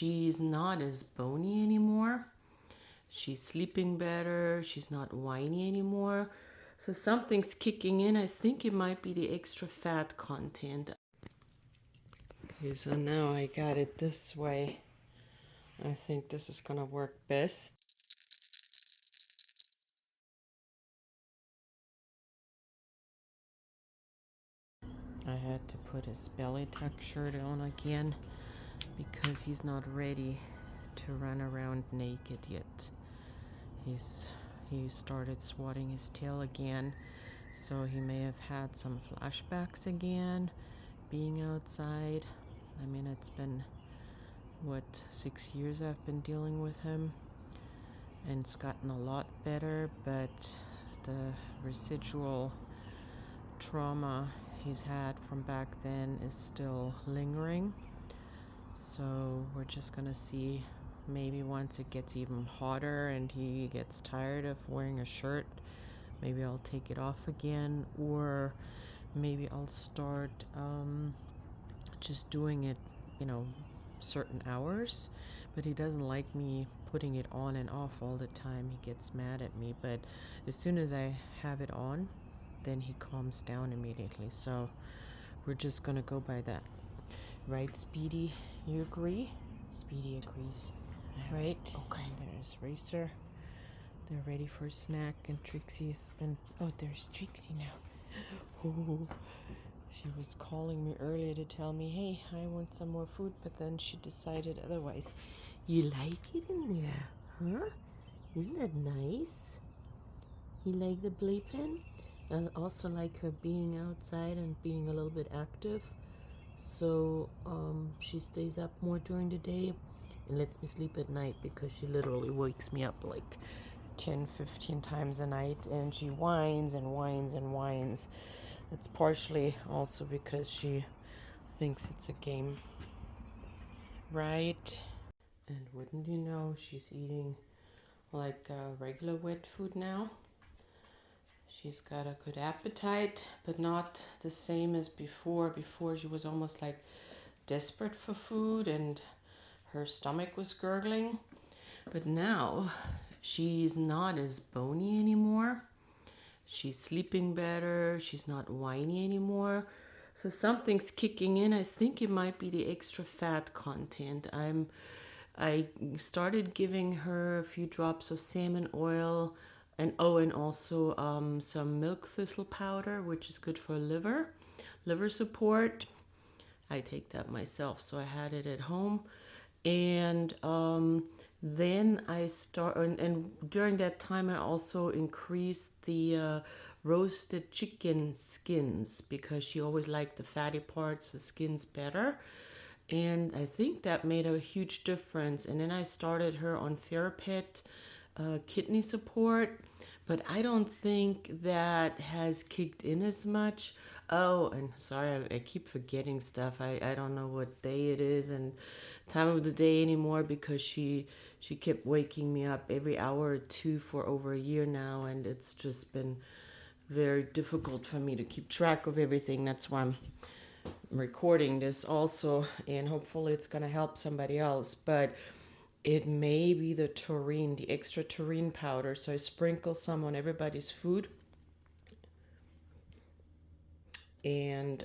She's not as bony anymore. She's sleeping better. She's not whiny anymore. So something's kicking in. I think it might be the extra fat content. Okay, so now I got it this way. I think this is gonna work best. I had to put his belly tuck shirt on again because he's not ready to run around naked yet. He started swatting his tail again, so he may have had some flashbacks again being outside. I mean, it's been what, 6 years I've been dealing with him, and it's gotten a lot better, but the residual trauma he's had from back then is still lingering. So we're just gonna see, maybe once it gets even hotter and he gets tired of wearing a shirt, maybe I'll take it off again, or maybe I'll start just doing it, certain hours. But he doesn't like me putting it on and off all the time. He gets mad at me, but as soon as I have it on, then he calms down immediately. So we're just gonna go by that. Right, Speedy? You agree? Speedy agrees. Right? Okay. There's Racer. They're ready for a snack, and Trixie's been... Oh, there's Trixie now. Ooh. She was calling me earlier to tell me, hey, I want some more food, but then she decided otherwise. You like it in there, huh? Isn't that nice? You like the playpen? And also like her being outside and being a little bit active. So she stays up more during the day and lets me sleep at night, because she literally wakes me up like 10-15 times a night, and she whines and whines and whines. It's partially also because she thinks it's a game, right? And wouldn't you know, she's eating like regular wet food now. She's got a good appetite, but not the same as before. Before she was almost like desperate for food and her stomach was gurgling. But now she's not as bony anymore. She's sleeping better. She's not whiny anymore. So something's kicking in. I think it might be the extra fat content. I started giving her a few drops of salmon oil, and also some milk thistle powder, which is good for liver support. I take that myself, so I had it at home. And then and during that time I also increased the roasted chicken skins, because she always liked the fatty parts, the skins better. And I think that made a huge difference. And then I started her on Therapet kidney support, but I don't think that has kicked in as much. Oh, and sorry, I keep forgetting stuff. I don't know what day it is and time of the day anymore, because she kept waking me up every hour or two for over a year now, and it's just been very difficult for me to keep track of everything. That's why I'm recording this also, and hopefully it's going to help somebody else. But it may be the taurine, the extra taurine powder. So I sprinkle some on everybody's food. And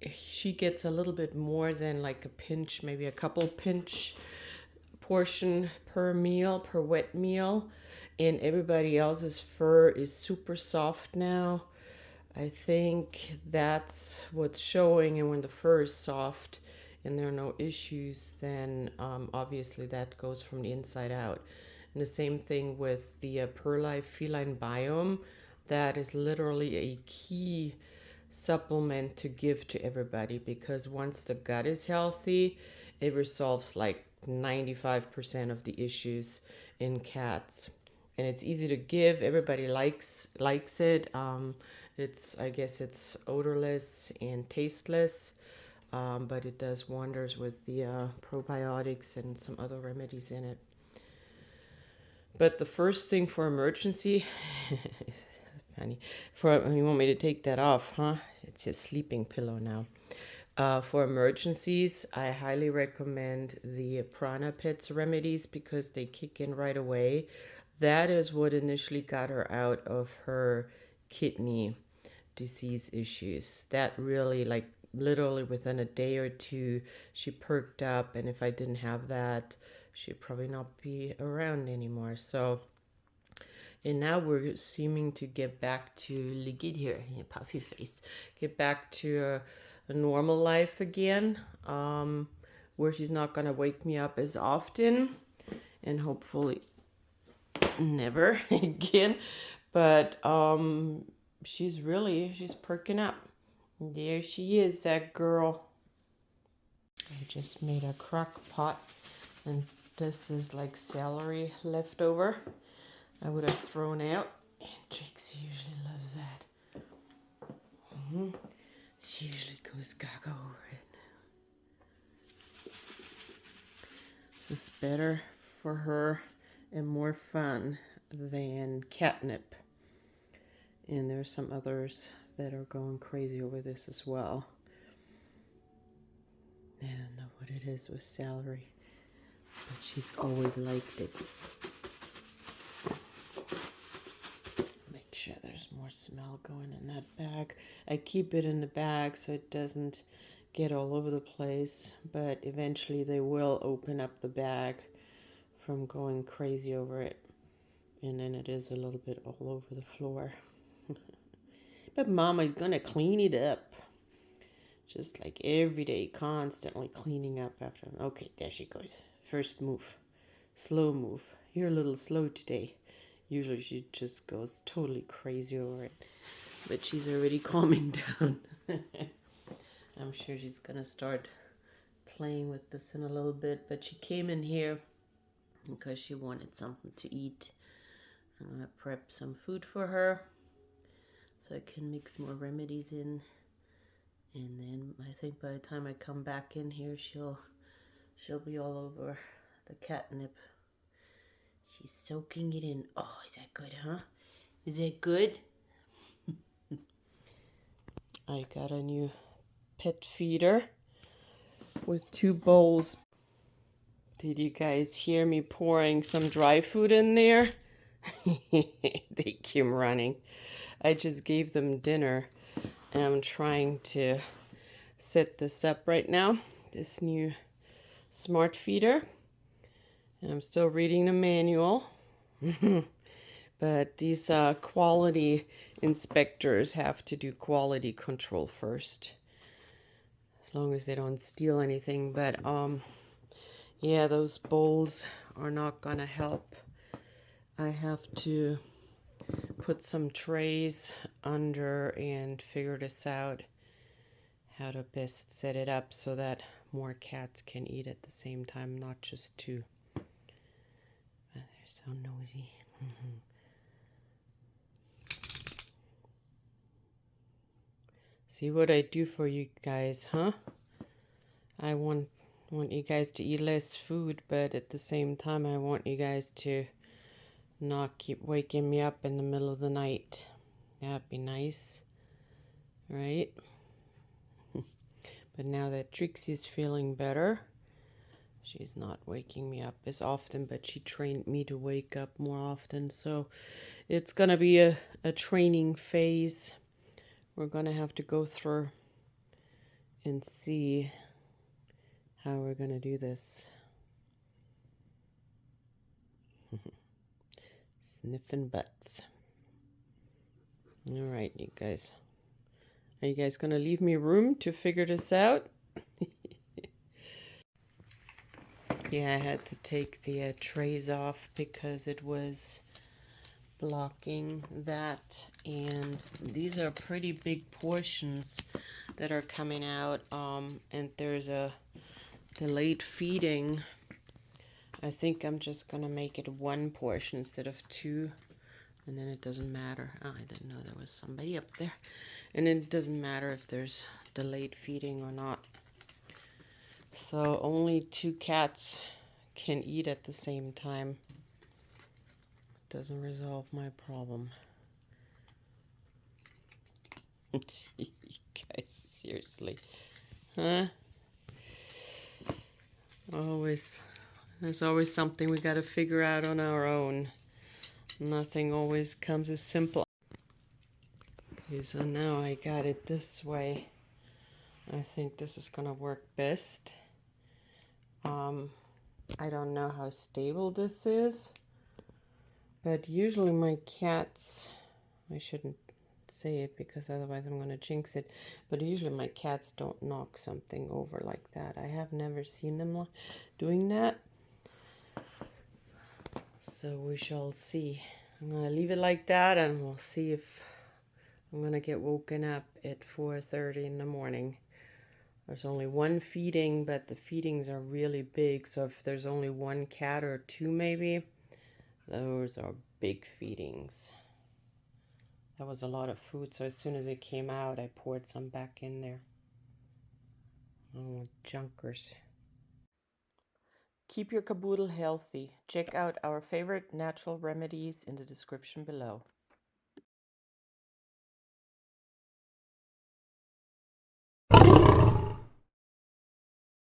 she gets a little bit more than like a pinch, maybe a couple pinch portion per meal, per wet meal. And everybody else's fur is super soft now. I think that's what's showing. And when the fur is soft and there are no issues, then obviously that goes from the inside out. And the same thing with the Perlife feline biome. That is literally a key supplement to give to everybody, because once the gut is healthy, it resolves like 95% of the issues in cats. And it's easy to give. Everybody likes it. I guess it's odorless and tasteless, but it does wonders with the probiotics and some other remedies in it. But the first thing for emergency, funny, you want me to take that off, huh? It's his sleeping pillow now. For emergencies, I highly recommend the Prana Pets remedies because they kick in right away. That is what initially got her out of her kidney disease issues. That really, like, literally within a day or two, she perked up. And if I didn't have that, she'd probably not be around anymore. So, and now we're seeming to get back to Ligid here, puffy face, get back to a normal life again, where she's not gonna wake me up as often, and hopefully never again. But she's perking up. There she is, that girl. I just made a crock pot, and this is like celery leftover I would have thrown out, and Trixie usually loves that. She usually goes gaga over it. This is better for her and more fun than catnip. And there's some others that are going crazy over this as well. I don't know what it is with celery, but she's always liked it. Make sure there's more smell going in that bag. I keep it in the bag so it doesn't get all over the place, but eventually they will open up the bag from going crazy over it, and then it is a little bit all over the floor. But Mama's gonna clean it up. Just like every day, constantly cleaning up after. Okay, there she goes. First move. Slow move. You're a little slow today. Usually she just goes totally crazy over it. But she's already calming down. I'm sure she's gonna start playing with this in a little bit. But she came in here because she wanted something to eat. I'm gonna prep some food for her so I can mix more remedies in. And then I think by the time I come back in here, she'll be all over the catnip. She's soaking it in. Oh, is that good, huh? Is that good? I got a new pet feeder with 2 bowls. Did you guys hear me pouring some dry food in there? They came running. I just gave them dinner, and I'm trying to set this up right now, this new smart feeder. And I'm still reading the manual. But these quality inspectors have to do quality control first, as long as they don't steal anything. But yeah, those bowls are not gonna help. I have to put some trays under and figure this out, how to best set it up so that more cats can eat at the same time, not just 2. Oh, they're so nosy. See what I do for you guys, huh? I want you guys to eat less food, but at the same time I want you guys to not keep waking me up in the middle of the night. That'd be nice, right? But now that Trixie's feeling better, she's not waking me up as often, but she trained me to wake up more often. So it's gonna be a training phase we're gonna have to go through and see how we're gonna do this. Sniffing butts. All right, you guys. Are you guys gonna leave me room to figure this out? Yeah, I had to take the trays off because it was blocking that, and these are pretty big portions that are coming out, and there's a delayed feeding. I think I'm just gonna make it 1 portion instead of 2, and then it doesn't matter. Oh, I didn't know there was somebody up there. And it doesn't matter if there's delayed feeding or not. So only 2 cats can eat at the same time. Doesn't resolve my problem. You guys, seriously. Huh? There's always something we gotta figure out on our own. Nothing always comes as simple. Okay, so now I got it this way. I think this is gonna work best. I don't know how stable this is, but usually my cats, I shouldn't say it because otherwise I'm gonna jinx it, but usually my cats don't knock something over like that. I have never seen them doing that. So we shall see. I'm gonna leave it like that and we'll see if I'm gonna get woken up at 4:30 in the morning. There's only one feeding, but the feedings are really big. So if there's only one cat or two maybe, those are big feedings. That was a lot of food. So as soon as it came out, I poured some back in there. Oh, junkers. Keep your caboodle healthy. Check out our favorite natural remedies in the description below.